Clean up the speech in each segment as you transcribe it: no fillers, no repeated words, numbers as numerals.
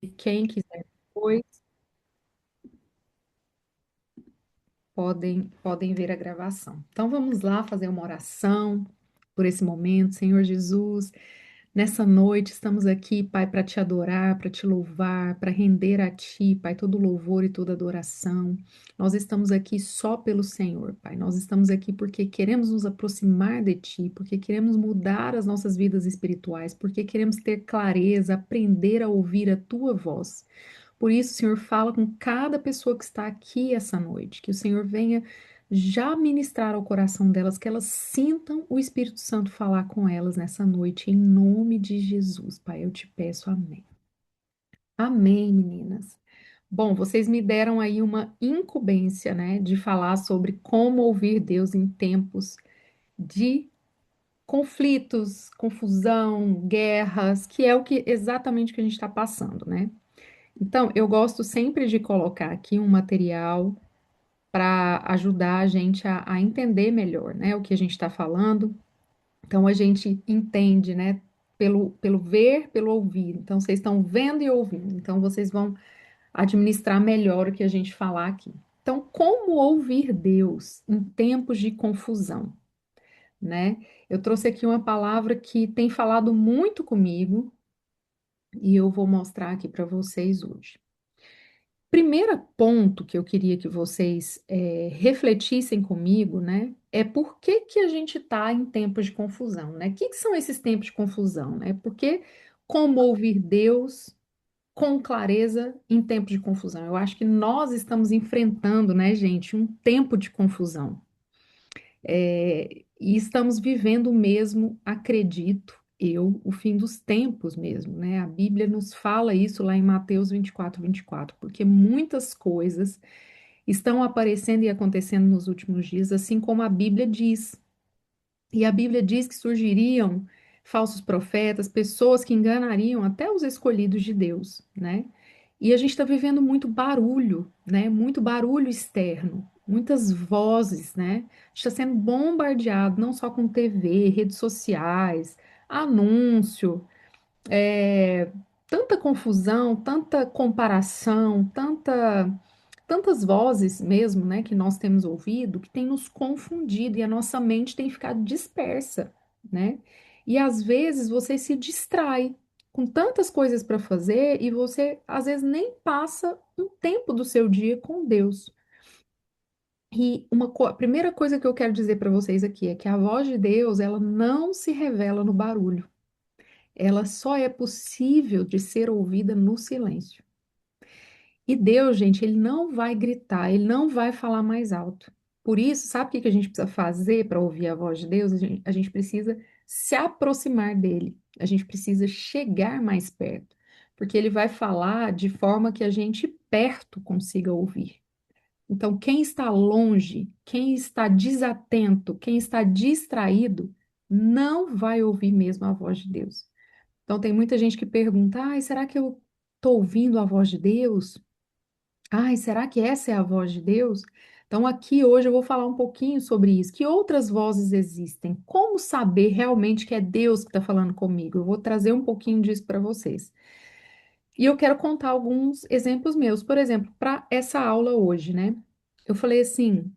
Quem quiser depois, podem ver a gravação. Então vamos lá fazer uma oração por esse momento, Senhor Jesus. Nessa noite estamos aqui, Pai, para te adorar, para te louvar, para render a ti, Pai, todo louvor e toda adoração. Nós estamos aqui só pelo Senhor, Pai. Nós estamos aqui porque queremos nos aproximar de ti, porque queremos mudar as nossas vidas espirituais, porque queremos ter clareza, aprender a ouvir a tua voz. Por isso, Senhor, fala com cada pessoa que está aqui essa noite, que o Senhor venha já ministrar ao coração delas, que elas sintam o Espírito Santo falar com elas nessa noite, em nome de Jesus, Pai, eu te peço, amém. Amém, meninas. Bom, vocês me deram aí uma incumbência, né, de falar sobre como ouvir Deus em tempos de conflitos, confusão, guerras, que é o que exatamente que a gente está passando, né? Então, eu gosto sempre de colocar aqui um material para ajudar a gente a entender melhor, né, o que a gente está falando. Então, a gente entende, né, pelo ver, pelo ouvir. Então, vocês estão vendo e ouvindo. Então, vocês vão administrar melhor o que a gente falar aqui. Então, como ouvir Deus em tempos de confusão, né? Eu trouxe aqui uma palavra que tem falado muito comigo e eu vou mostrar aqui para vocês hoje. Primeiro ponto que eu queria que vocês refletissem comigo, né, é por que que a gente está em tempos de confusão, né? O que que são esses tempos de confusão, né? Porque como ouvir Deus com clareza em tempos de confusão? Eu acho que nós estamos enfrentando, né, gente, um tempo de confusão. E estamos vivendo mesmo, acredito eu, o fim dos tempos mesmo, né? A Bíblia nos fala isso lá em Mateus 24, porque muitas coisas estão aparecendo e acontecendo nos últimos dias, assim como a Bíblia diz. E a Bíblia diz que surgiriam falsos profetas, pessoas que enganariam até os escolhidos de Deus, né? E a gente está vivendo muito barulho, né? Muito barulho externo, muitas vozes, né? A gente está sendo bombardeado não só com TV, redes sociais, anúncio, é, tanta confusão, tanta comparação, tantas vozes mesmo, né, que nós temos ouvido, que tem nos confundido e a nossa mente tem ficado dispersa, né? E às vezes você se distrai com tantas coisas para fazer e você às vezes nem passa um tempo do seu dia com Deus. E a primeira coisa que eu quero dizer para vocês aqui é que a voz de Deus, ela não se revela no barulho. Ela só é possível de ser ouvida no silêncio. E Deus, gente, ele não vai gritar, ele não vai falar mais alto. Por isso, sabe o que que a gente precisa fazer para ouvir a voz de Deus? A gente precisa se aproximar dele, a gente precisa chegar mais perto, porque ele vai falar de forma que a gente perto consiga ouvir. Então, quem está longe, quem está desatento, quem está distraído, não vai ouvir mesmo a voz de Deus. Então, tem muita gente que pergunta: ai, será que eu estou ouvindo a voz de Deus? Ai, será que essa é a voz de Deus? Então, aqui hoje eu vou falar um pouquinho sobre isso. Que outras vozes existem? Como saber realmente que é Deus que está falando comigo? Eu vou trazer um pouquinho disso para vocês. E eu quero contar alguns exemplos meus. Por exemplo, para essa aula hoje, né? Eu falei assim: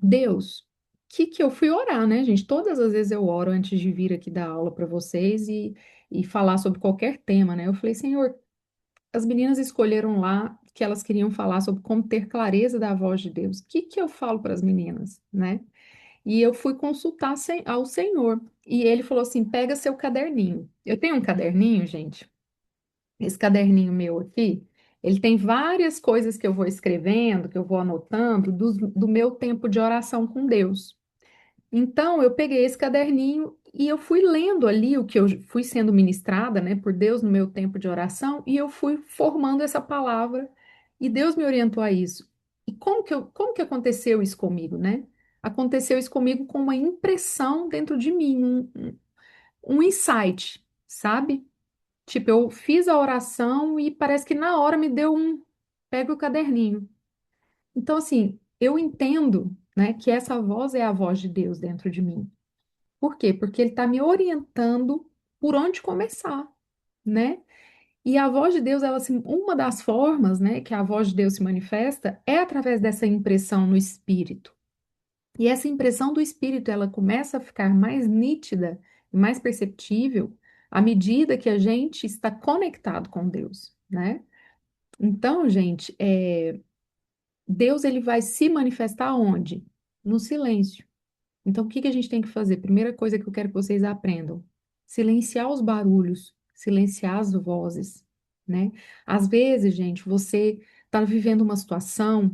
Deus, que eu fui orar, né, gente? Todas as vezes eu oro antes de vir aqui dar aula para vocês e falar sobre qualquer tema, né? Eu falei, Senhor, as meninas escolheram lá que elas queriam falar sobre como ter clareza da voz de Deus. O que que eu falo para as meninas, né? E eu fui consultar ao Senhor. E ele falou assim: pega seu caderninho. Eu tenho um caderninho, gente. Esse caderninho meu aqui, ele tem várias coisas que eu vou escrevendo, que eu vou anotando do meu tempo de oração com Deus. Então, eu peguei esse caderninho e eu fui lendo ali o que eu fui sendo ministrada, né, por Deus no meu tempo de oração, e eu fui formando essa palavra, e Deus me orientou a isso. E como que aconteceu isso comigo, né? Aconteceu isso comigo com uma impressão dentro de mim, um insight, sabe? Tipo, eu fiz a oração e parece que na hora me deu pega o caderninho. Então, assim, eu entendo, né, que essa voz é a voz de Deus dentro de mim. Por quê? Porque ele está me orientando por onde começar, né? E a voz de Deus, uma das formas, né, que a voz de Deus se manifesta é através dessa impressão no espírito. E essa impressão do espírito, ela começa a ficar mais nítida e mais perceptível à medida que a gente está conectado com Deus, né? Então, gente, Deus ele vai se manifestar onde? No silêncio. Então, o que que a gente tem que fazer? Primeira coisa que eu quero que vocês aprendam: silenciar os barulhos, silenciar as vozes, né? Às vezes, gente, você está vivendo uma situação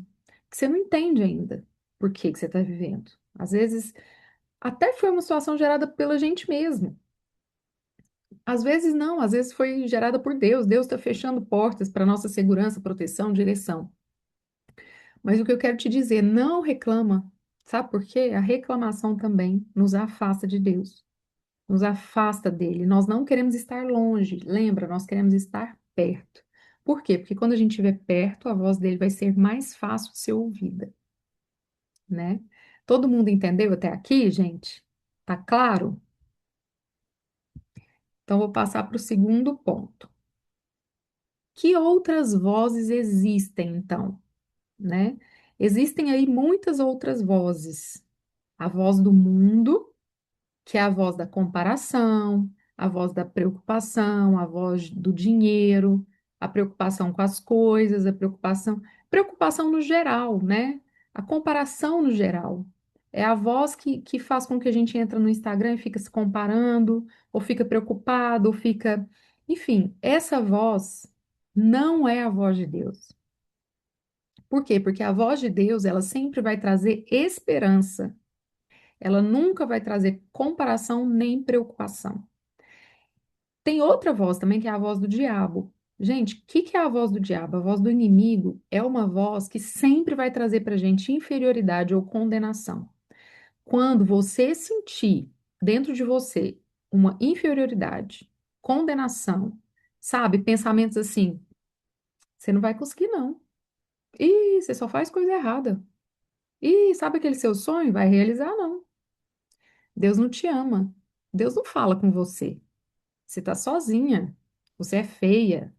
que você não entende ainda por que que você está vivendo. Às vezes, até foi uma situação gerada pela gente mesmo. Às vezes, não, às vezes foi gerada por Deus. Deus está fechando portas para nossa segurança, proteção, direção. Mas o que eu quero te dizer, não reclama. Sabe por quê? A reclamação também nos afasta de Deus, nos afasta dele. Nós não queremos estar longe, lembra? Nós queremos estar perto. Por quê? Porque quando a gente estiver perto, a voz dele vai ser mais fácil de ser ouvida, né? Todo mundo entendeu até aqui, gente? Tá claro? Então, vou passar para o segundo ponto. Que outras vozes existem, então, né? Existem aí muitas outras vozes. A voz do mundo, que é a voz da comparação, a voz da preocupação, a voz do dinheiro, a preocupação com as coisas, preocupação no geral, né? A comparação no geral. É a voz que faz com que a gente entra no Instagram e fica se comparando, ou fica preocupado, ou fica. Enfim, essa voz não é a voz de Deus. Por quê? Porque a voz de Deus, ela sempre vai trazer esperança. Ela nunca vai trazer comparação nem preocupação. Tem outra voz também, que é a voz do diabo. Gente, o que que é a voz do diabo? A voz do inimigo é uma voz que sempre vai trazer para a gente inferioridade ou condenação. Quando você sentir dentro de você uma inferioridade, condenação, sabe, pensamentos assim, você não vai conseguir, não. Ih, você só faz coisa errada. Ih, sabe aquele seu sonho? Vai realizar, não. Deus não te ama. Deus não fala com você. Você tá sozinha. Você é feia.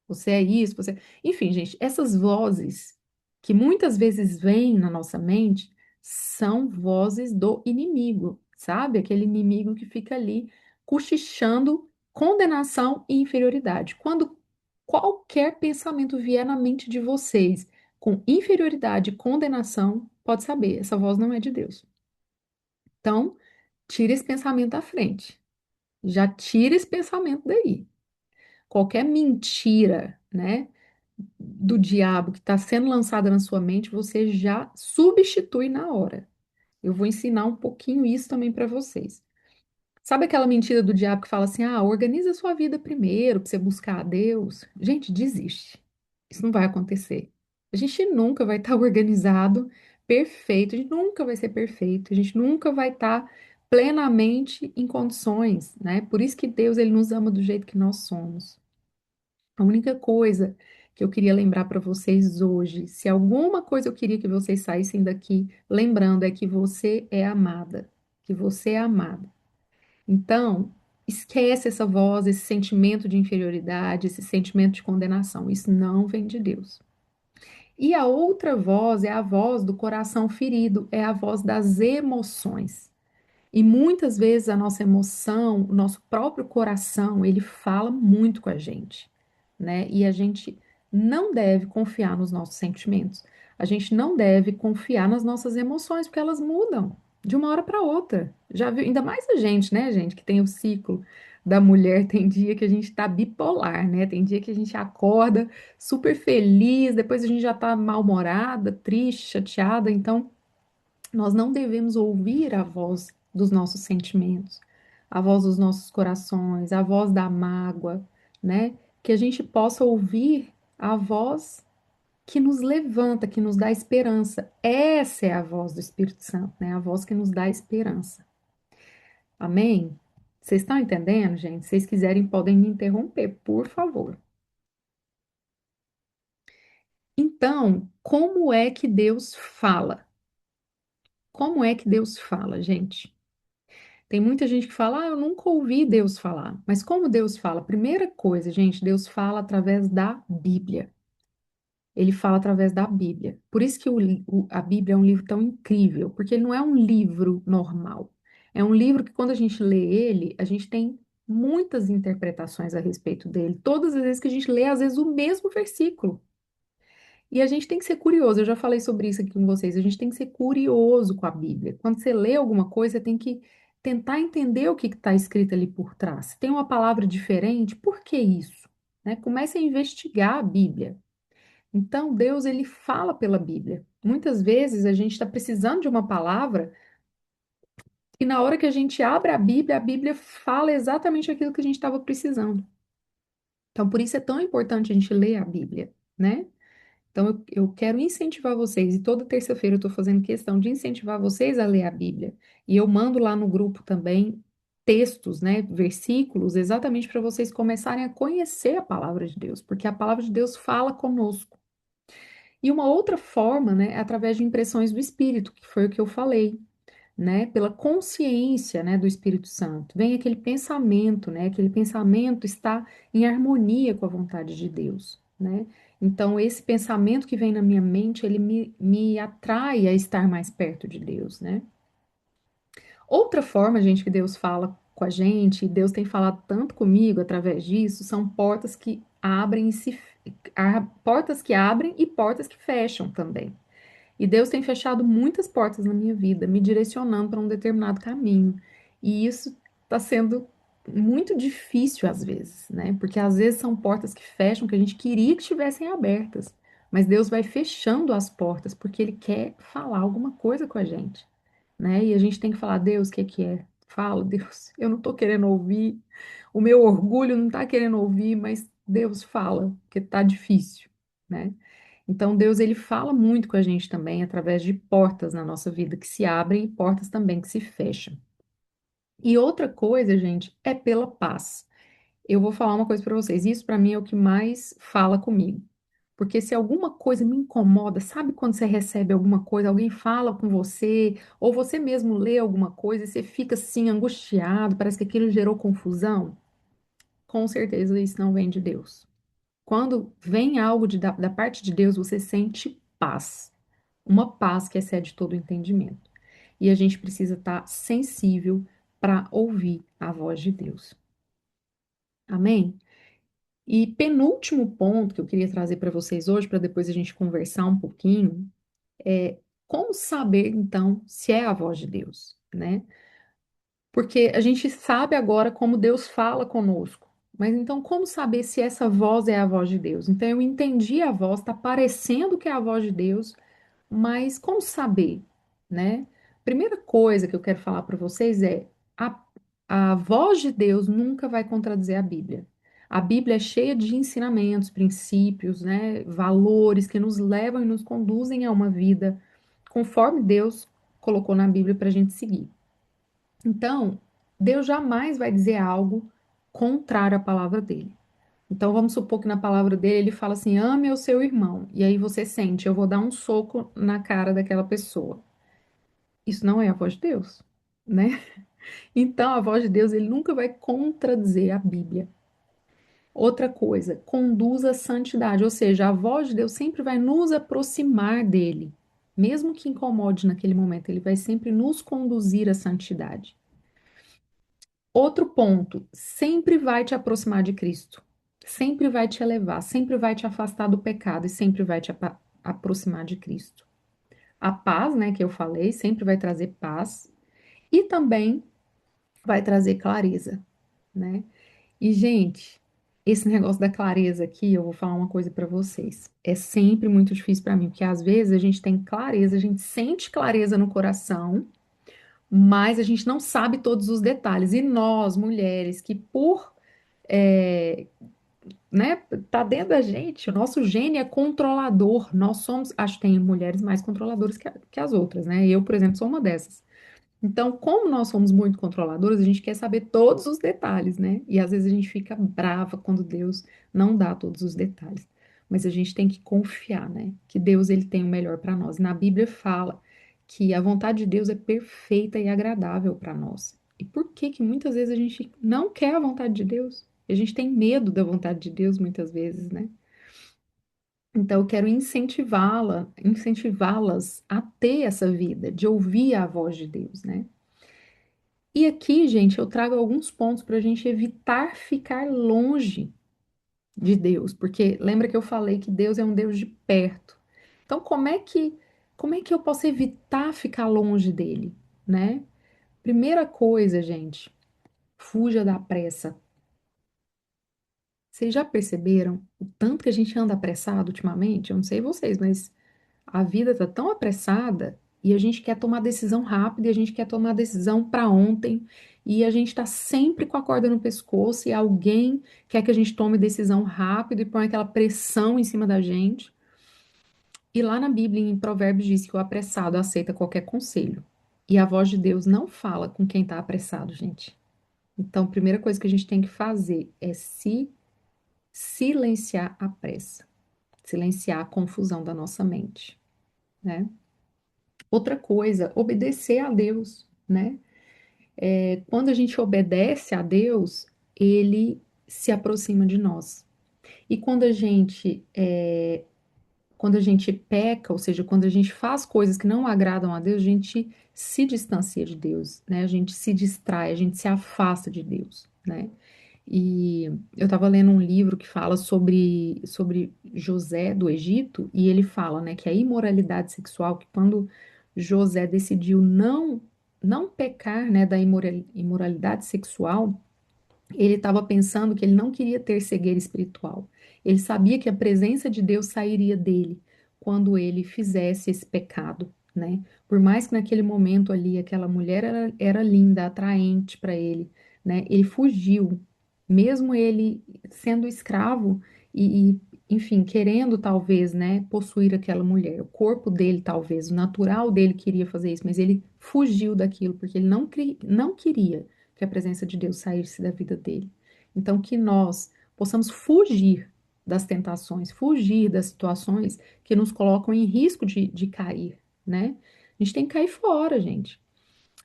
Você é isso, você. Enfim, gente, essas vozes que muitas vezes vêm na nossa mente são vozes do inimigo, sabe? Aquele inimigo que fica ali cochichando condenação e inferioridade. Quando qualquer pensamento vier na mente de vocês com inferioridade e condenação, pode saber, essa voz não é de Deus. Então, tira esse pensamento da frente. Já tira esse pensamento daí. Qualquer mentira, né, do diabo que está sendo lançada na sua mente, você já substitui na hora. Eu vou ensinar um pouquinho isso também para vocês. Sabe aquela mentira do diabo que fala assim: ah, organiza a sua vida primeiro para você buscar a Deus? Gente, desiste. Isso não vai acontecer. A gente nunca vai estar organizado, perfeito, a gente nunca vai ser perfeito, a gente nunca vai estar plenamente em condições, né? Por isso que Deus ele nos ama do jeito que nós somos. A única coisa que eu queria lembrar para vocês hoje, se alguma coisa eu queria que vocês saíssem daqui lembrando, é que você é amada, que você é amada. Então, esquece essa voz, esse sentimento de inferioridade, esse sentimento de condenação. Isso não vem de Deus. E a outra voz é a voz do coração ferido, é a voz das emoções. E muitas vezes a nossa emoção, o nosso próprio coração, ele fala muito com a gente, né? E a gente não deve confiar nos nossos sentimentos. A gente não deve confiar nas nossas emoções, porque elas mudam de uma hora para outra. Já viu? Ainda mais a gente, né, gente, que tem o ciclo da mulher, tem dia que a gente tá bipolar, né? Tem dia que a gente acorda super feliz, depois a gente já tá mal-humorada, triste, chateada, então nós não devemos ouvir a voz dos nossos sentimentos, a voz dos nossos corações, a voz da mágoa, né? Que a gente possa ouvir a voz que nos levanta, que nos dá esperança. Essa é a voz do Espírito Santo, né? A voz que nos dá esperança. Amém? Vocês estão entendendo, gente? Se vocês quiserem, podem me interromper, por favor. Então, como é que Deus fala? Como é que Deus fala, gente? Tem muita gente que fala, eu nunca ouvi Deus falar. Mas como Deus fala? Primeira coisa, gente, Deus fala através da Bíblia. Ele fala através da Bíblia. Por isso que a Bíblia é um livro tão incrível, porque ele não é um livro normal. É um livro que, quando a gente lê ele, a gente tem muitas interpretações a respeito dele. Todas as vezes que a gente lê, às vezes, o mesmo versículo. E a gente tem que ser curioso. Eu já falei sobre isso aqui com vocês. A gente tem que ser curioso com a Bíblia. Quando você lê alguma coisa, você tem que tentar entender o que está escrito ali por trás. Se tem uma palavra diferente, por que isso? Né? Comece a investigar a Bíblia. Então, Deus, ele fala pela Bíblia. Muitas vezes a gente está precisando de uma palavra e na hora que a Bíblia fala exatamente aquilo que a gente estava precisando. Então, por isso é tão importante a gente ler a Bíblia, né? Então, eu quero incentivar vocês, e toda terça-feira eu estou fazendo questão de incentivar vocês a ler a Bíblia. E eu mando lá no grupo também textos, né, versículos, exatamente para vocês começarem a conhecer a palavra de Deus, porque a palavra de Deus fala conosco. E uma outra forma, né, é através de impressões do Espírito, que foi o que eu falei, né, pela consciência, né, do Espírito Santo. Vem aquele pensamento, né, aquele pensamento está em harmonia com a vontade de Deus, né? Então, esse pensamento que vem na minha mente, ele me atrai a estar mais perto de Deus, né? Outra forma, gente, que Deus fala com a gente, e Deus tem falado tanto comigo através disso, são portas que abrem portas que abrem e portas que fecham também. E Deus tem fechado muitas portas na minha vida, me direcionando para um determinado caminho. E isso está sendo muito difícil às vezes, né? Porque às vezes são portas que fecham que a gente queria que estivessem abertas. Mas Deus vai fechando as portas porque Ele quer falar alguma coisa com a gente, né? E a gente tem que falar, Deus, o que que é? Fala, Deus, eu não estou querendo ouvir, o meu orgulho não está querendo ouvir, mas Deus fala, porque está difícil, né? Então, Deus, ele fala muito com a gente também através de portas na nossa vida que se abrem e portas também que se fecham. E outra coisa, gente, é pela paz. Eu vou falar uma coisa para vocês, isso para mim é o que mais fala comigo. Porque se alguma coisa me incomoda, sabe quando você recebe alguma coisa, alguém fala com você, ou você mesmo lê alguma coisa e você fica assim angustiado, parece que aquilo gerou confusão? Com certeza isso não vem de Deus. Quando vem algo da parte de Deus, você sente paz. Uma paz que excede todo o entendimento. E a gente precisa estar sensível para ouvir a voz de Deus. Amém? E penúltimo ponto que eu queria trazer para vocês hoje, para depois a gente conversar um pouquinho, é como saber, então, se é a voz de Deus, né? Porque a gente sabe agora como Deus fala conosco. Mas então, como saber se essa voz é a voz de Deus? Então, eu entendi a voz, está parecendo que é a voz de Deus, mas como saber, né? Primeira coisa que eu quero falar para vocês é a, a voz de Deus nunca vai contradizer a Bíblia. A Bíblia é cheia de ensinamentos, princípios, né? Valores que nos levam e nos conduzem a uma vida conforme Deus colocou na Bíblia para a gente seguir. Então, Deus jamais vai dizer algo contrário à palavra dele. Então, vamos supor que na palavra dele ele fala assim: ame o seu irmão. E aí você sente, eu vou dar um soco na cara daquela pessoa. Isso não é a voz de Deus, né? Então, a voz de Deus, ele nunca vai contradizer a Bíblia. Outra coisa, conduz à santidade, ou seja, a voz de Deus sempre vai nos aproximar dele. Mesmo que incomode naquele momento, ele vai sempre nos conduzir à santidade. Outro ponto, sempre vai te aproximar de Cristo. Sempre vai te elevar, sempre vai te afastar do pecado e sempre vai te aproximar de Cristo. A paz, né, que eu falei, sempre vai trazer paz e também vai trazer clareza, né? E, gente, esse negócio da clareza aqui, eu vou falar uma coisa para vocês. É sempre muito difícil para mim, porque às vezes a gente tem clareza, a gente sente clareza no coração, mas a gente não sabe todos os detalhes. E nós, mulheres, que por é, né, tá dentro da gente, o nosso gene é controlador. Nós somos, acho que tem mulheres mais controladoras que as outras, né? Eu, por exemplo, sou uma dessas. Então, como nós somos muito controladoras, a gente quer saber todos os detalhes, né? E às vezes a gente fica brava quando Deus não dá todos os detalhes. Mas a gente tem que confiar, né? Que Deus ele tem o melhor para nós. Na Bíblia fala que a vontade de Deus é perfeita e agradável para nós. E por que que muitas vezes a gente não quer a vontade de Deus? A gente tem medo da vontade de Deus muitas vezes, né? Então eu quero incentivá-las a ter essa vida, de ouvir a voz de Deus, né? E aqui, gente, eu trago alguns pontos para a gente evitar ficar longe de Deus, porque lembra que eu falei que Deus é um Deus de perto. Então, como é que eu posso evitar ficar longe dele, né? Primeira coisa, gente, fuja da pressa. Vocês já perceberam o tanto que a gente anda apressado ultimamente? Eu não sei vocês, mas a vida tá tão apressada e a gente quer tomar decisão rápida e a gente quer tomar decisão para ontem e a gente tá sempre com a corda no pescoço e alguém quer que a gente tome decisão rápido e põe aquela pressão em cima da gente. E lá na Bíblia, em Provérbios, diz que o apressado aceita qualquer conselho. E a voz de Deus não fala com quem está apressado, gente. Então, a primeira coisa que a gente tem que fazer é se silenciar a pressa, silenciar a confusão da nossa mente, né? Outra coisa, obedecer a Deus, né? Quando a gente obedece a Deus, ele se aproxima de nós. E quando a gente peca, ou seja, quando a gente faz coisas que não agradam a Deus, a gente se distancia de Deus, né? A gente se distrai, a gente se afasta de Deus, né? E eu estava lendo um livro que fala sobre José do Egito, e ele fala, né, que a imoralidade sexual, que quando José decidiu não pecar, né, da imoralidade sexual, ele estava pensando que ele não queria ter cegueira espiritual. Ele sabia que a presença de Deus sairia dele quando ele fizesse esse pecado, né? Por mais que naquele momento ali aquela mulher era linda, atraente para ele, né? Ele fugiu, mesmo ele sendo escravo enfim, querendo talvez, né, possuir aquela mulher. O corpo dele, talvez, o natural dele queria fazer isso, mas ele fugiu daquilo porque ele não queria que a presença de Deus saísse da vida dele. Então, que nós possamos fugir das tentações, fugir das situações que nos colocam em risco de cair, né? A gente tem que cair fora, gente.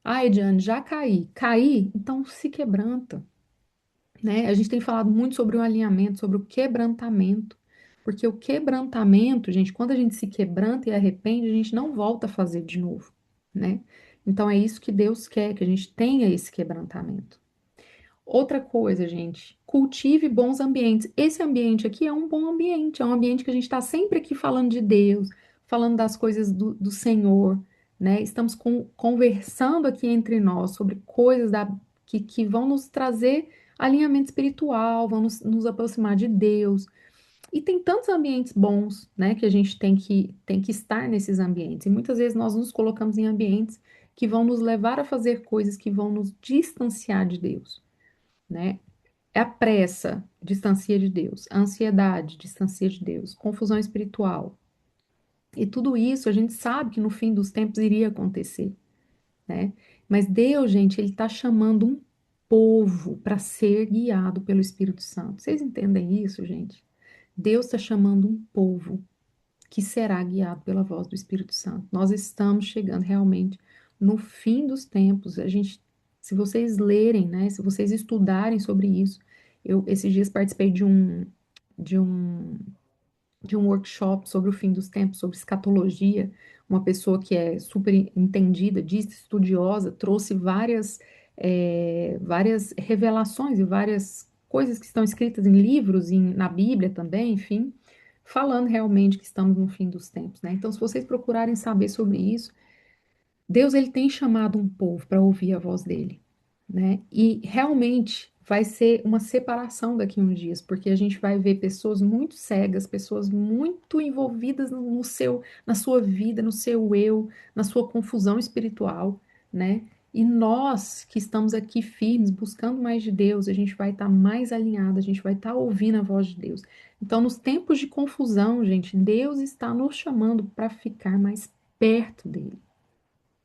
Ah, Ediane, já caí. Caí? Então se quebranta, né? A gente tem falado muito sobre o alinhamento, sobre o quebrantamento. Porque o quebrantamento, gente, quando a gente se quebranta e arrepende, a gente não volta a fazer de novo, né? Então é isso que Deus quer, que a gente tenha esse quebrantamento. Outra coisa, gente, cultive bons ambientes. Esse ambiente aqui é um bom ambiente, é um ambiente que a gente está sempre aqui falando de Deus, falando das coisas do Senhor, né? Estamos conversando aqui entre nós sobre coisas que vão nos trazer alinhamento espiritual, vão nos aproximar de Deus. E tem tantos ambientes bons, né, que a gente tem que estar nesses ambientes. E muitas vezes nós nos colocamos em ambientes que vão nos levar a fazer coisas que vão nos distanciar de Deus, né? É a pressa, distancia de Deus, a ansiedade, distancia de Deus, confusão espiritual. E tudo isso a gente sabe que no fim dos tempos iria acontecer, né? Mas Deus, gente, Ele está chamando um povo para ser guiado pelo Espírito Santo. Vocês entendem isso, gente? Deus está chamando um povo que será guiado pela voz do Espírito Santo. Nós estamos chegando realmente no fim dos tempos. Se vocês lerem, né, se vocês estudarem sobre isso, eu esses dias participei de um de um workshop sobre o fim dos tempos, sobre escatologia. Uma pessoa que é super entendida, diz estudiosa, trouxe várias revelações e várias coisas que estão escritas em livros, na Bíblia também, enfim, falando realmente que estamos no fim dos tempos, né? Então, se vocês procurarem saber sobre isso, Deus ele tem chamado um povo para ouvir a voz dele, né? E realmente vai ser uma separação daqui a uns dias, porque a gente vai ver pessoas muito cegas, pessoas muito envolvidas na sua vida, no seu eu, na sua confusão espiritual, né? E nós que estamos aqui firmes, buscando mais de Deus, a gente vai estar mais alinhado, a gente vai estar ouvindo a voz de Deus. Então, nos tempos de confusão, gente, Deus está nos chamando para ficar mais perto dele.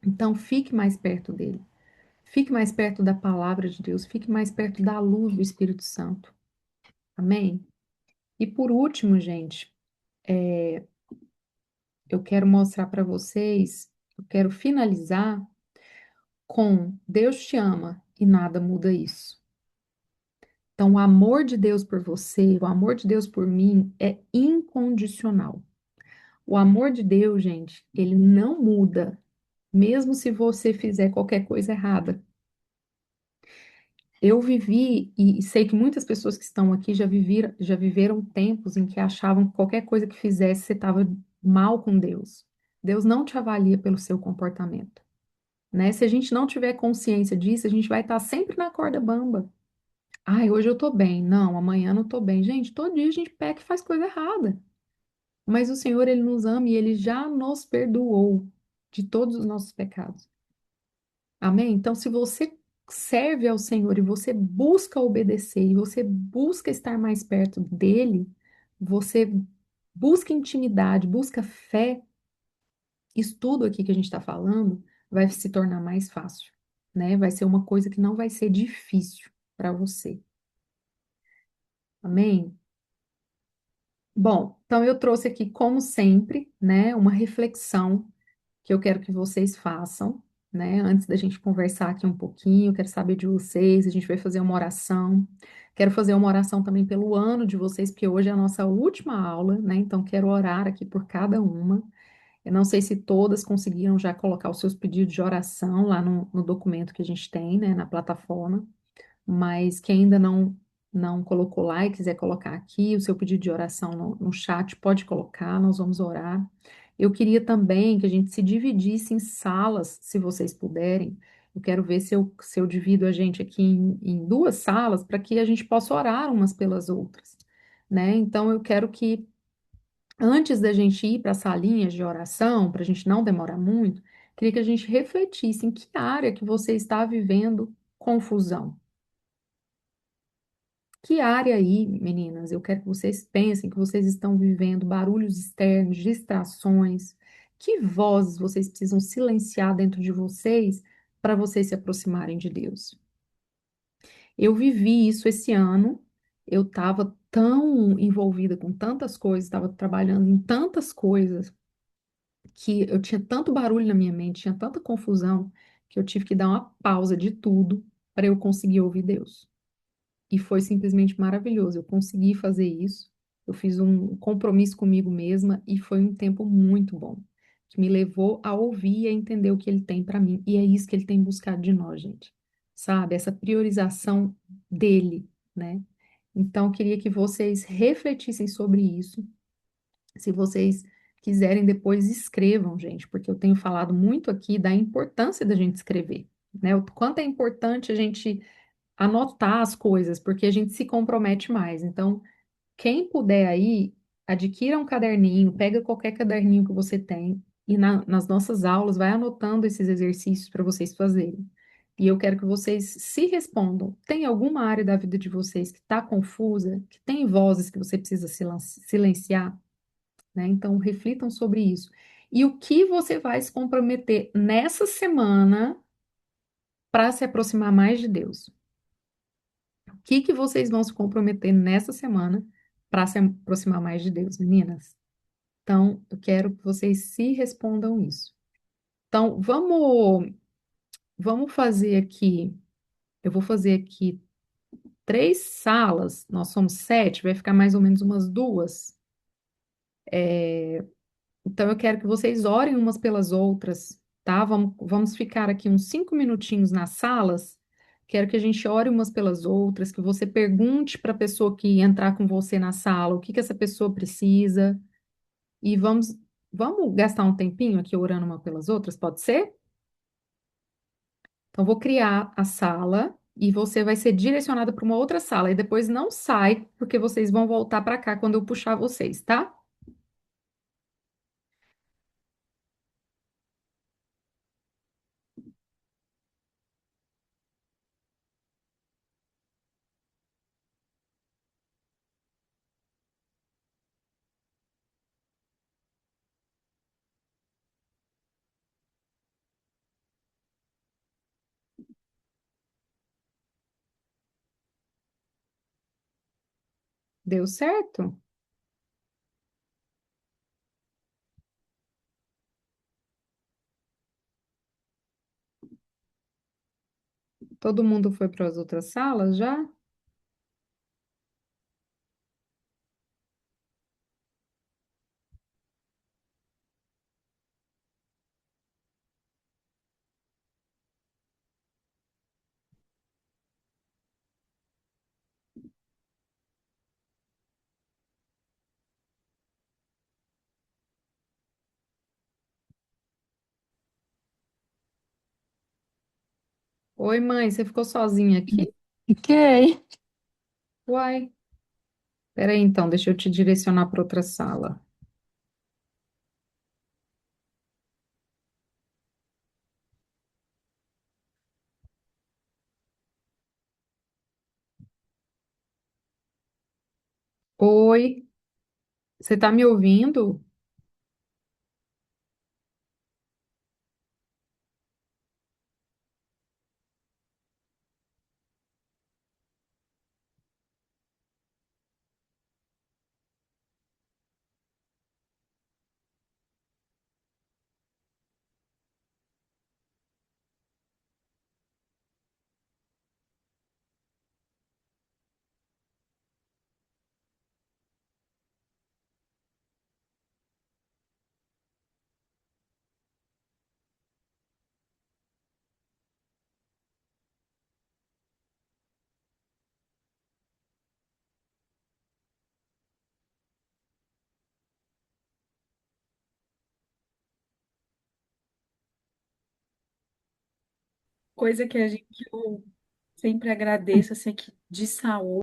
Então, fique mais perto dele. Fique mais perto da palavra de Deus. Fique mais perto da luz do Espírito Santo. Amém? E por último, gente, eu quero mostrar para vocês, eu quero finalizar com Deus te ama e nada muda isso. Então, o amor de Deus por você, o amor de Deus por mim é incondicional. O amor de Deus, gente, ele não muda, mesmo se você fizer qualquer coisa errada. Eu vivi, e sei que muitas pessoas que estão aqui já viveram tempos em que achavam que qualquer coisa que fizesse você estava mal com Deus. Deus não te avalia pelo seu comportamento, né? Se a gente não tiver consciência disso, a gente vai estar sempre na corda bamba. Ai, hoje eu tô bem. Não, amanhã eu não tô bem. Gente, todo dia a gente peca e faz coisa errada. Mas o Senhor, ele nos ama e ele já nos perdoou de todos os nossos pecados. Amém? Então, se você serve ao Senhor e você busca obedecer e você busca estar mais perto dele, você busca intimidade, busca fé, isso tudo aqui que a gente está falando vai se tornar mais fácil, né? Vai ser uma coisa que não vai ser difícil para você. Amém? Bom, então eu trouxe aqui, como sempre, né, uma reflexão que eu quero que vocês façam, né? Antes da gente conversar aqui um pouquinho, eu quero saber de vocês, a gente vai fazer uma oração. Quero fazer uma oração também pelo ano de vocês, porque hoje é a nossa última aula, né? Então quero orar aqui por cada uma. Eu não sei se todas conseguiram já colocar os seus pedidos de oração lá no documento que a gente tem, né, na plataforma, mas quem ainda não colocou lá e quiser colocar aqui o seu pedido de oração no chat, pode colocar, nós vamos orar. Eu queria também que a gente se dividisse em salas, se vocês puderem. Eu quero ver se eu divido a gente aqui em duas salas para que a gente possa orar umas pelas outras, né? Então eu quero que antes da gente ir para as salinhas de oração, para a gente não demorar muito, queria que a gente refletisse em que área que você está vivendo confusão. Que área aí, meninas, eu quero que vocês pensem que vocês estão vivendo barulhos externos, distrações, que vozes vocês precisam silenciar dentro de vocês para vocês se aproximarem de Deus. Eu vivi isso esse ano, eu estava tão envolvida com tantas coisas, estava trabalhando em tantas coisas, que eu tinha tanto barulho na minha mente, tinha tanta confusão, que eu tive que dar uma pausa de tudo para eu conseguir ouvir Deus. E foi simplesmente maravilhoso. Eu consegui fazer isso. Eu fiz um compromisso comigo mesma e foi um tempo muito bom, que me levou a ouvir e a entender o que ele tem para mim. E é isso que ele tem buscado de nós, gente. Sabe? Essa priorização dele, né? Então, eu queria que vocês refletissem sobre isso. Se vocês quiserem, depois escrevam, gente, porque eu tenho falado muito aqui da importância da gente escrever, né? O quanto é importante a gente anotar as coisas, porque a gente se compromete mais. Então, quem puder aí, adquira um caderninho, pega qualquer caderninho que você tem e nas nossas aulas vai anotando esses exercícios para vocês fazerem. E eu quero que vocês se respondam. Tem alguma área da vida de vocês que está confusa, que tem vozes que você precisa silenciar, né? Então, reflitam sobre isso. E o que você vai se comprometer nessa semana para se aproximar mais de Deus? O que que vocês vão se comprometer nessa semana para se aproximar mais de Deus, meninas? Então, eu quero que vocês se respondam isso. Então, vamos fazer aqui. Eu vou fazer aqui 3 salas. Nós somos 7, vai ficar mais ou menos umas 2. Então, eu quero que vocês orem umas pelas outras, tá? Vamos ficar aqui uns 5 minutinhos nas salas. Quero que a gente ore umas pelas outras, que você pergunte para a pessoa que entrar com você na sala o que que essa pessoa precisa. E vamos gastar um tempinho aqui orando uma pelas outras, pode ser? Então, vou criar a sala e você vai ser direcionada para uma outra sala. E depois não sai, porque vocês vão voltar para cá quando eu puxar vocês, tá? Deu certo? Todo mundo foi para as outras salas já? Oi, mãe, você ficou sozinha aqui? Fiquei. Uai, peraí então, deixa eu te direcionar para outra sala. Oi, você tá me ouvindo? Coisa que a gente eu sempre agradeço, assim, que de saúde.